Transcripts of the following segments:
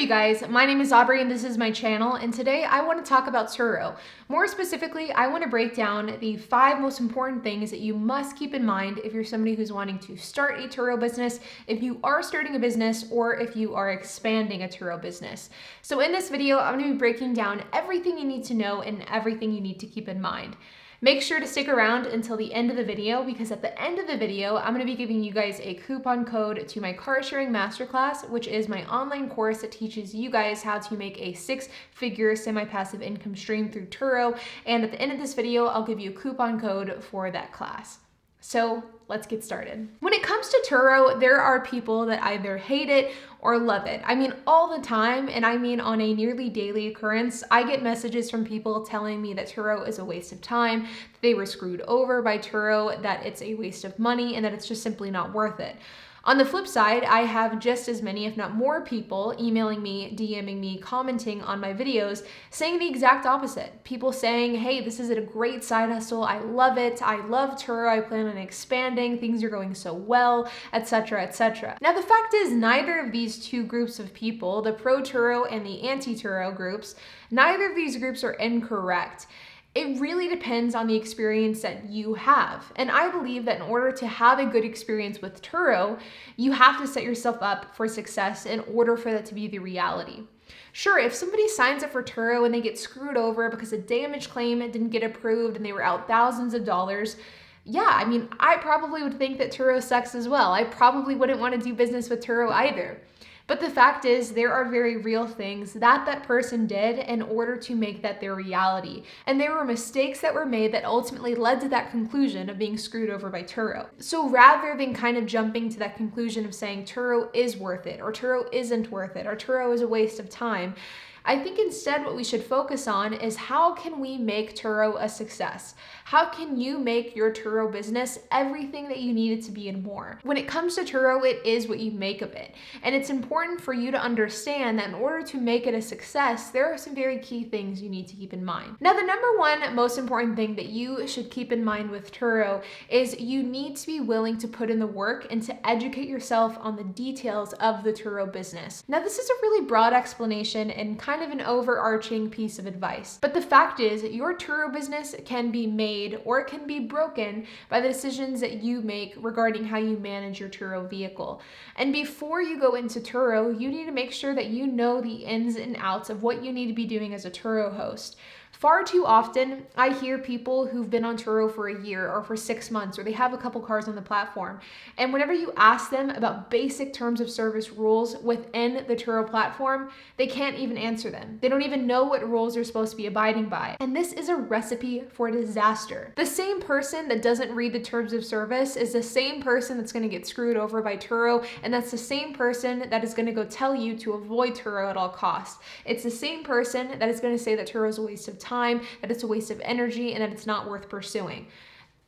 you guys? My name is Aubrey and this is my channel, and today I want to talk about Turo. More specifically, I want to break down the 5 most important things that you must keep in mind if you're somebody who's wanting to start a Turo business, if you are starting a business, or if you are expanding a Turo business. So in this video, I'm going to be breaking down everything you need to know and everything you need to keep in mind. Make sure to stick around until the end of the video, because at the end of the video, I'm going to be giving you guys a coupon code to my car sharing masterclass, which is my online course that teaches you guys how to make a 6-figure semi-passive income stream through Turo. And at the end of this video, I'll give you a coupon code for that class. So let's get started. When it comes to Turo, there are people that either hate it or love it. I mean, all the time, and I mean on a nearly daily occurrence, I get messages from people telling me that Turo is a waste of time, that they were screwed over by Turo, that it's a waste of money, and that it's just simply not worth it. On the flip side, I have just as many, if not more people emailing me, DMing me, commenting on my videos, saying the exact opposite. People saying, hey, this is a great side hustle. I love it. I love Turo. I plan on expanding. Things are going so well, etc., etc. Now, the fact is, neither of these two groups of people, the pro-Turo and the anti-Turo groups, neither of these groups are incorrect. It really depends on the experience that you have. And I believe that in order to have a good experience with Turo, you have to set yourself up for success in order for that to be the reality. Sure, if somebody signs up for Turo and they get screwed over because a damage claim didn't get approved and they were out thousands of dollars, yeah, I mean, I probably would think that Turo sucks as well. I probably wouldn't want to do business with Turo either. But the fact is, there are very real things that that person did in order to make that their reality. And there were mistakes that were made that ultimately led to that conclusion of being screwed over by Turo. So rather than kind of jumping to that conclusion of saying Turo is worth it, or Turo isn't worth it, or Turo is a waste of time, I think instead what we should focus on is how can we make Turo a success? How can you make your Turo business everything that you need it to be and more? When it comes to Turo, it is what you make of it. And it's important for you to understand that in order to make it a success, there are some very key things you need to keep in mind. Now, the number one most important thing that you should keep in mind with Turo is you need to be willing to put in the work and to educate yourself on the details of the Turo business. Now, this is a really broad explanation and kind of an overarching piece of advice. But the fact is, your Turo business can be made or it can be broken by the decisions that you make regarding how you manage your Turo vehicle. And before you go into Turo, you need to make sure that you know the ins and outs of what you need to be doing as a Turo host. Far too often, I hear people who've been on Turo for a year or for 6 months, or they have a couple cars on the platform. And whenever you ask them about basic terms of service rules within the Turo platform, they can't even answer them. They don't even know what rules they're supposed to be abiding by. And this is a recipe for disaster. The same person that doesn't read the terms of service is the same person that's going to get screwed over by Turo, and that's the same person that is going to go tell you to avoid Turo at all costs. It's the same person that is going to say that Turo is a waste of time, that it's a waste of energy, and that it's not worth pursuing.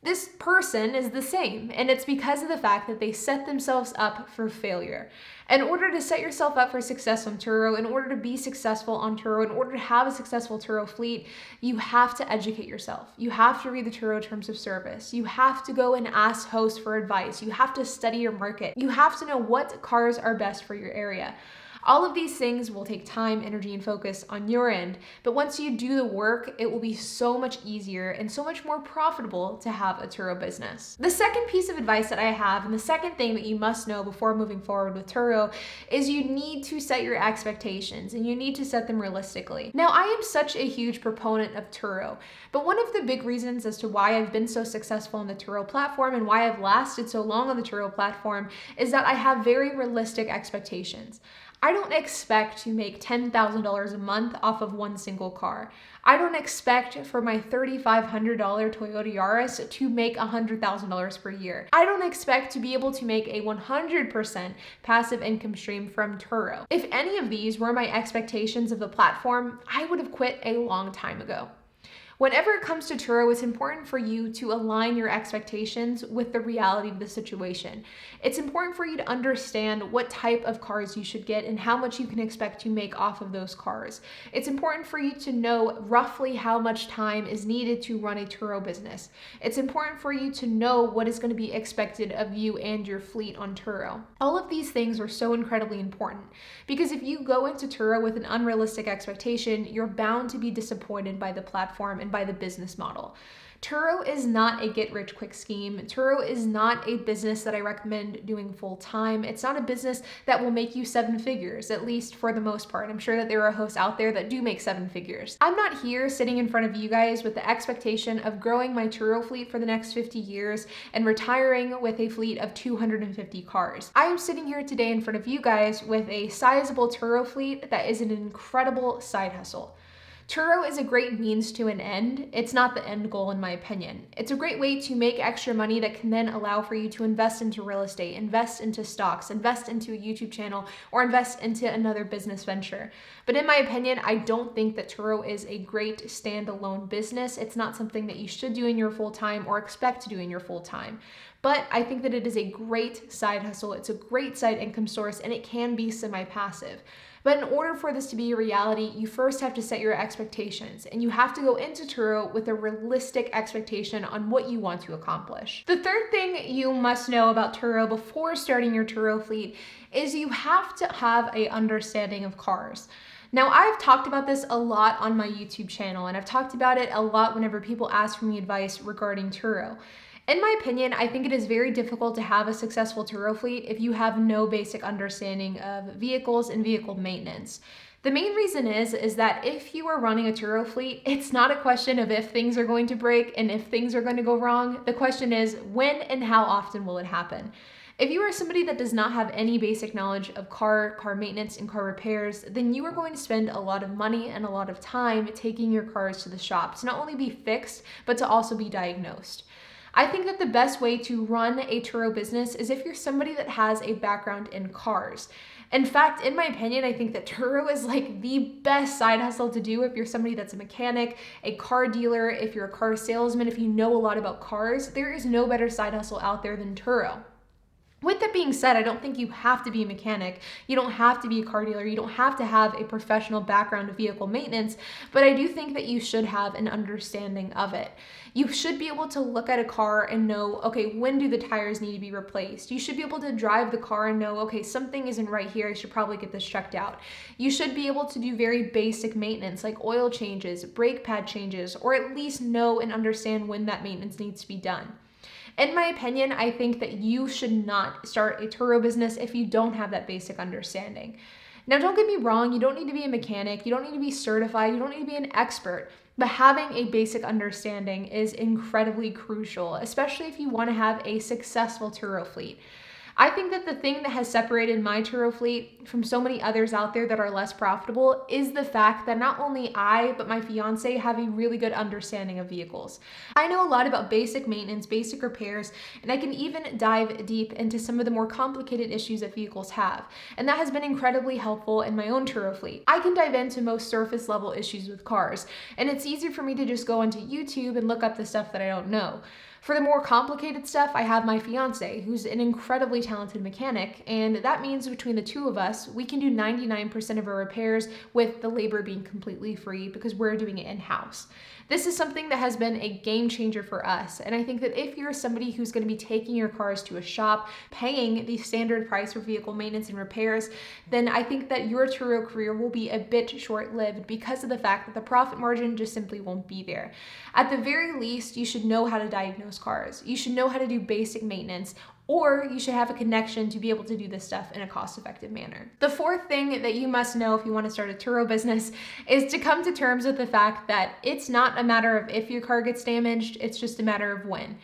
This person is the same, and it's because of the fact that they set themselves up for failure. In order to set yourself up for success on Turo, in order to be successful on Turo, in order to have a successful Turo fleet, you have to educate yourself. You have to read the Turo terms of service. You have to go and ask hosts for advice. You have to study your market. You have to know what cars are best for your area. All of these things will take time, energy, and focus on your end, but once you do the work, it will be so much easier and so much more profitable to have a Turo business. The second piece of advice that I have, and the second thing that you must know before moving forward with Turo, is you need to set your expectations, and you need to set them realistically. Now, I am such a huge proponent of Turo, but one of the big reasons as to why I've been so successful on the Turo platform and why I've lasted so long on the Turo platform is that I have very realistic expectations. I don't expect to make $10,000 a month off of one single car. I don't expect for my $3,500 Toyota Yaris to make $100,000 per year. I don't expect to be able to make a 100% passive income stream from Turo. If any of these were my expectations of the platform, I would have quit a long time ago. Whenever it comes to Turo, it's important for you to align your expectations with the reality of the situation. It's important for you to understand what type of cars you should get and how much you can expect to make off of those cars. It's important for you to know roughly how much time is needed to run a Turo business. It's important for you to know what is going to be expected of you and your fleet on Turo. All of these things are so incredibly important because if you go into Turo with an unrealistic expectation, you're bound to be disappointed by the platform and by the business model. Turo is not a get-rich-quick scheme. Turo is not a business that I recommend doing full-time. It's not a business that will make you 7 figures, at least for the most part. I'm sure that there are hosts out there that do make 7 figures. I'm not here sitting in front of you guys with the expectation of growing my Turo fleet for the next 50 years and retiring with a fleet of 250 cars. I am sitting here today in front of you guys with a sizable Turo fleet that is an incredible side hustle. Turo is a great means to an end. It's not the end goal in my opinion. It's a great way to make extra money that can then allow for you to invest into real estate, invest into stocks, invest into a YouTube channel, or invest into another business venture. But in my opinion, I don't think that Turo is a great standalone business. It's not something that you should do in your full time or expect to do in your full time. But I think that it is a great side hustle. It's a great side income source and it can be semi-passive. But in order for this to be a reality, you first have to set your expectations and you have to go into Turo with a realistic expectation on what you want to accomplish. The third thing you must know about Turo before starting your Turo fleet is you have to have an understanding of cars. Now, I've talked about this a lot on my YouTube channel and I've talked about it a lot whenever people ask for me advice regarding Turo. In my opinion, I think it is very difficult to have a successful Turo fleet if you have no basic understanding of vehicles and vehicle maintenance. The main reason is that if you are running a Turo fleet, it's not a question of if things are going to break and if things are going to go wrong. The question is when and how often will it happen? If you are somebody that does not have any basic knowledge of car maintenance and car repairs, then you are going to spend a lot of money and a lot of time taking your cars to the shop to not only be fixed, but to also be diagnosed. I think that the best way to run a Turo business is if you're somebody that has a background in cars. In fact, in my opinion, I think that Turo is like the best side hustle to do if you're somebody that's a mechanic, a car dealer, if you're a car salesman, if you know a lot about cars. There is no better side hustle out there than Turo. With that being said, I don't think you have to be a mechanic. You don't have to be a car dealer. You don't have to have a professional background of vehicle maintenance, but I do think that you should have an understanding of it. You should be able to look at a car and know, okay, when do the tires need to be replaced? You should be able to drive the car and know, okay, something isn't right here. I should probably get this checked out. You should be able to do very basic maintenance like oil changes, brake pad changes, or at least know and understand when that maintenance needs to be done. In my opinion, I think that you should not start a Turo business if you don't have that basic understanding. Now, don't get me wrong, you don't need to be a mechanic, you don't need to be certified, you don't need to be an expert, but having a basic understanding is incredibly crucial, especially if you want to have a successful Turo fleet. I think that the thing that has separated my Turo fleet from so many others out there that are less profitable is the fact that not only I, but my fiance have a really good understanding of vehicles. I know a lot about basic maintenance, basic repairs, and I can even dive deep into some of the more complicated issues that vehicles have. And that has been incredibly helpful in my own Turo fleet. I can dive into most surface level issues with cars, and it's easier for me to just go onto YouTube and look up the stuff that I don't know. For the more complicated stuff, I have my fiance, who's an incredibly talented mechanic, and that means between the two of us, we can do 99% of our repairs with the labor being completely free because we're doing it in-house. This is something that has been a game changer for us, and I think that if you're somebody who's going to be taking your cars to a shop, paying the standard price for vehicle maintenance and repairs, then I think that your Turo career will be a bit short-lived because of the fact that the profit margin just simply won't be there. At the very least, you should know how to diagnose cars. You should know how to do basic maintenance, or you should have a connection to be able to do this stuff in a cost-effective manner. The fourth thing that you must know if you want to start a Turo business is to come to terms with the fact that it's not a matter of if your car gets damaged, it's just a matter of when.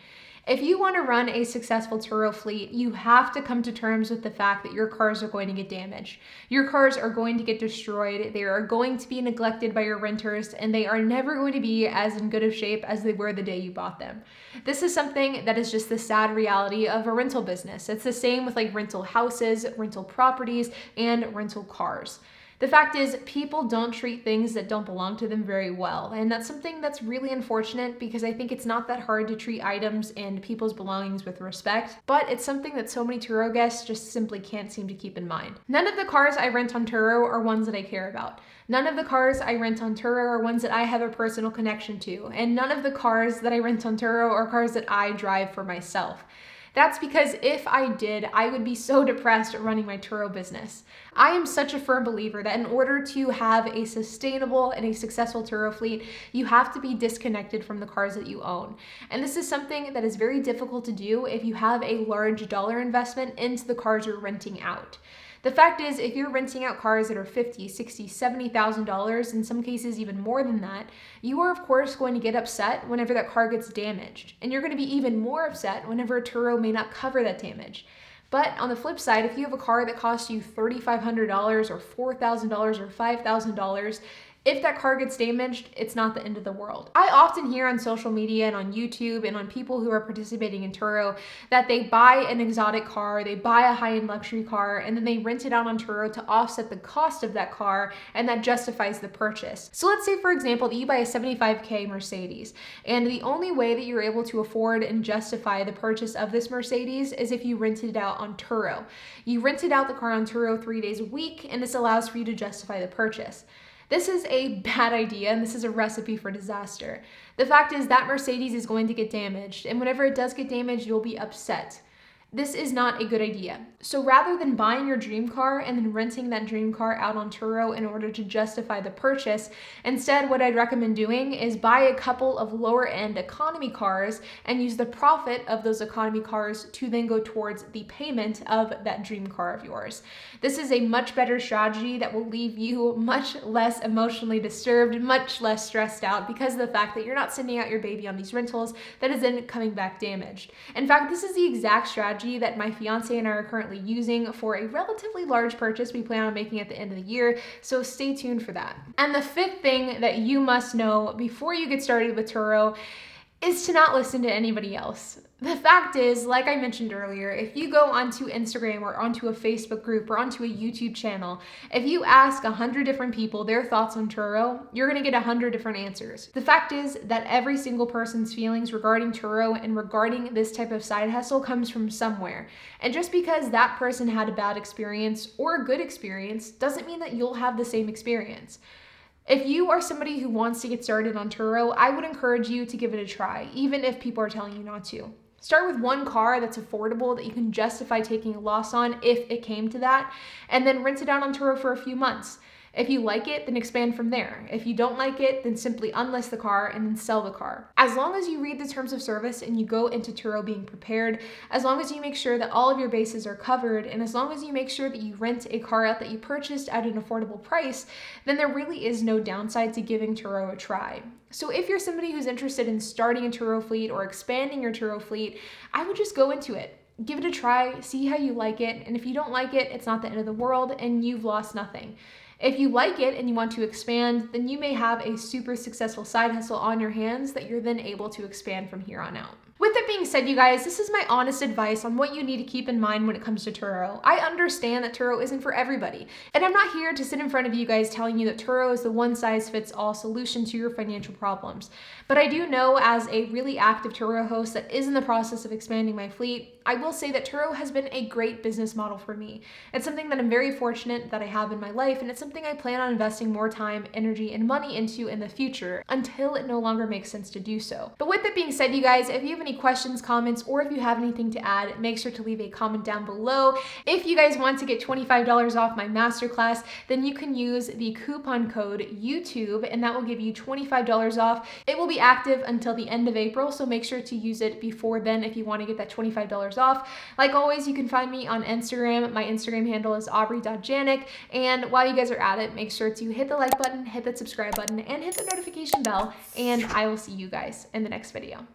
If you want to run a successful Turo fleet, you have to come to terms with the fact that your cars are going to get damaged. Your cars are going to get destroyed, they are going to be neglected by your renters, and they are never going to be as in good of shape as they were the day you bought them. This is something that is just the sad reality of a rental business. It's the same with like rental houses, rental properties, and rental cars. The fact is, people don't treat things that don't belong to them very well, and that's something that's really unfortunate because I think it's not that hard to treat items and people's belongings with respect, but it's something that so many Turo guests just simply can't seem to keep in mind. None of the cars I rent on Turo are ones that I care about. None of the cars I rent on Turo are ones that I have a personal connection to, and none of the cars that I rent on Turo are cars that I drive for myself. That's because if I did, I would be so depressed running my Turo business. I am such a firm believer that in order to have a sustainable and a successful Turo fleet, you have to be disconnected from the cars that you own. And this is something that is very difficult to do if you have a large dollar investment into the cars you're renting out. The fact is, if you're renting out cars that are $50,000, $60,000, $70,000, in some cases even more than that, you are of course going to get upset whenever that car gets damaged. And you're going to be even more upset whenever a Turo may not cover that damage. But on the flip side, if you have a car that costs you $3,500 or $4,000 or $5,000, if that car gets damaged, it's not the end of the world. I often hear on social media and on YouTube and on people who are participating in Turo that they buy an exotic car, they buy a high-end luxury car, and then they rent it out on Turo to offset the cost of that car, and that justifies the purchase. So let's say, for example, that you buy a $75K Mercedes, and the only way that you're able to afford and justify the purchase of this Mercedes is if you rented it out on Turo. You rented out the car on Turo 3 days a week, and this allows for you to justify the purchase. This is a bad idea, and this is a recipe for disaster. The fact is that Mercedes is going to get damaged, and whenever it does get damaged, you'll be upset. This is not a good idea. So rather than buying your dream car and then renting that dream car out on Turo in order to justify the purchase, instead what I'd recommend doing is buy a couple of lower end economy cars and use the profit of those economy cars to then go towards the payment of that dream car of yours. This is a much better strategy that will leave you much less emotionally disturbed, much less stressed out because of the fact that you're not sending out your baby on these rentals that is then coming back damaged. In fact, this is the exact strategy that my fiance and I are currently using for a relatively large purchase we plan on making at the end of the year, so stay tuned for that. And the fifth thing that you must know before you get started with Turo is to not listen to anybody else. The fact is, like I mentioned earlier, if you go onto Instagram or onto a Facebook group or onto a YouTube channel, if you ask 100 different people their thoughts on Turo, you're gonna get 100 different answers. The fact is that every single person's feelings regarding Turo and regarding this type of side hustle comes from somewhere. And just because that person had a bad experience or a good experience doesn't mean that you'll have the same experience. If you are somebody who wants to get started on Turo, I would encourage you to give it a try, even if people are telling you not to. Start with one car that's affordable that you can justify taking a loss on if it came to that, and then rent it out on Turo for a few months. If you like it, then expand from there. If you don't like it, then simply unlist the car and then sell the car. As long as you read the terms of service and you go into Turo being prepared, as long as you make sure that all of your bases are covered, and as long as you make sure that you rent a car out that you purchased at an affordable price, then there really is no downside to giving Turo a try. So if you're somebody who's interested in starting a Turo fleet or expanding your Turo fleet, I would just go into it. Give it a try, see how you like it, and if you don't like it, it's not the end of the world and you've lost nothing. If you like it and you want to expand, then you may have a super successful side hustle on your hands that you're then able to expand from here on out. With that being said, you guys, this is my honest advice on what you need to keep in mind when it comes to Turo. I understand that Turo isn't for everybody, and I'm not here to sit in front of you guys telling you that Turo is the one-size-fits-all solution to your financial problems. But I do know, as a really active Turo host that is in the process of expanding my fleet, I will say that Turo has been a great business model for me. It's something that I'm very fortunate that I have in my life, and it's something I plan on investing more time, energy, and money into in the future until it no longer makes sense to do so. But with that being said, you guys, if you have any questions, comments, or if you have anything to add, make sure to leave a comment down below. If you guys want to get $25 off my masterclass, then you can use the coupon code YouTube, and that will give you $25 off. It will be active until the end of April, so make sure to use it before then if you want to get that $25 off. Like always, you can find me on Instagram. My Instagram handle is aubrey.janik, and while you guys are at it, make sure to hit the like button, hit that subscribe button, and hit the notification bell, and I will see you guys in the next video.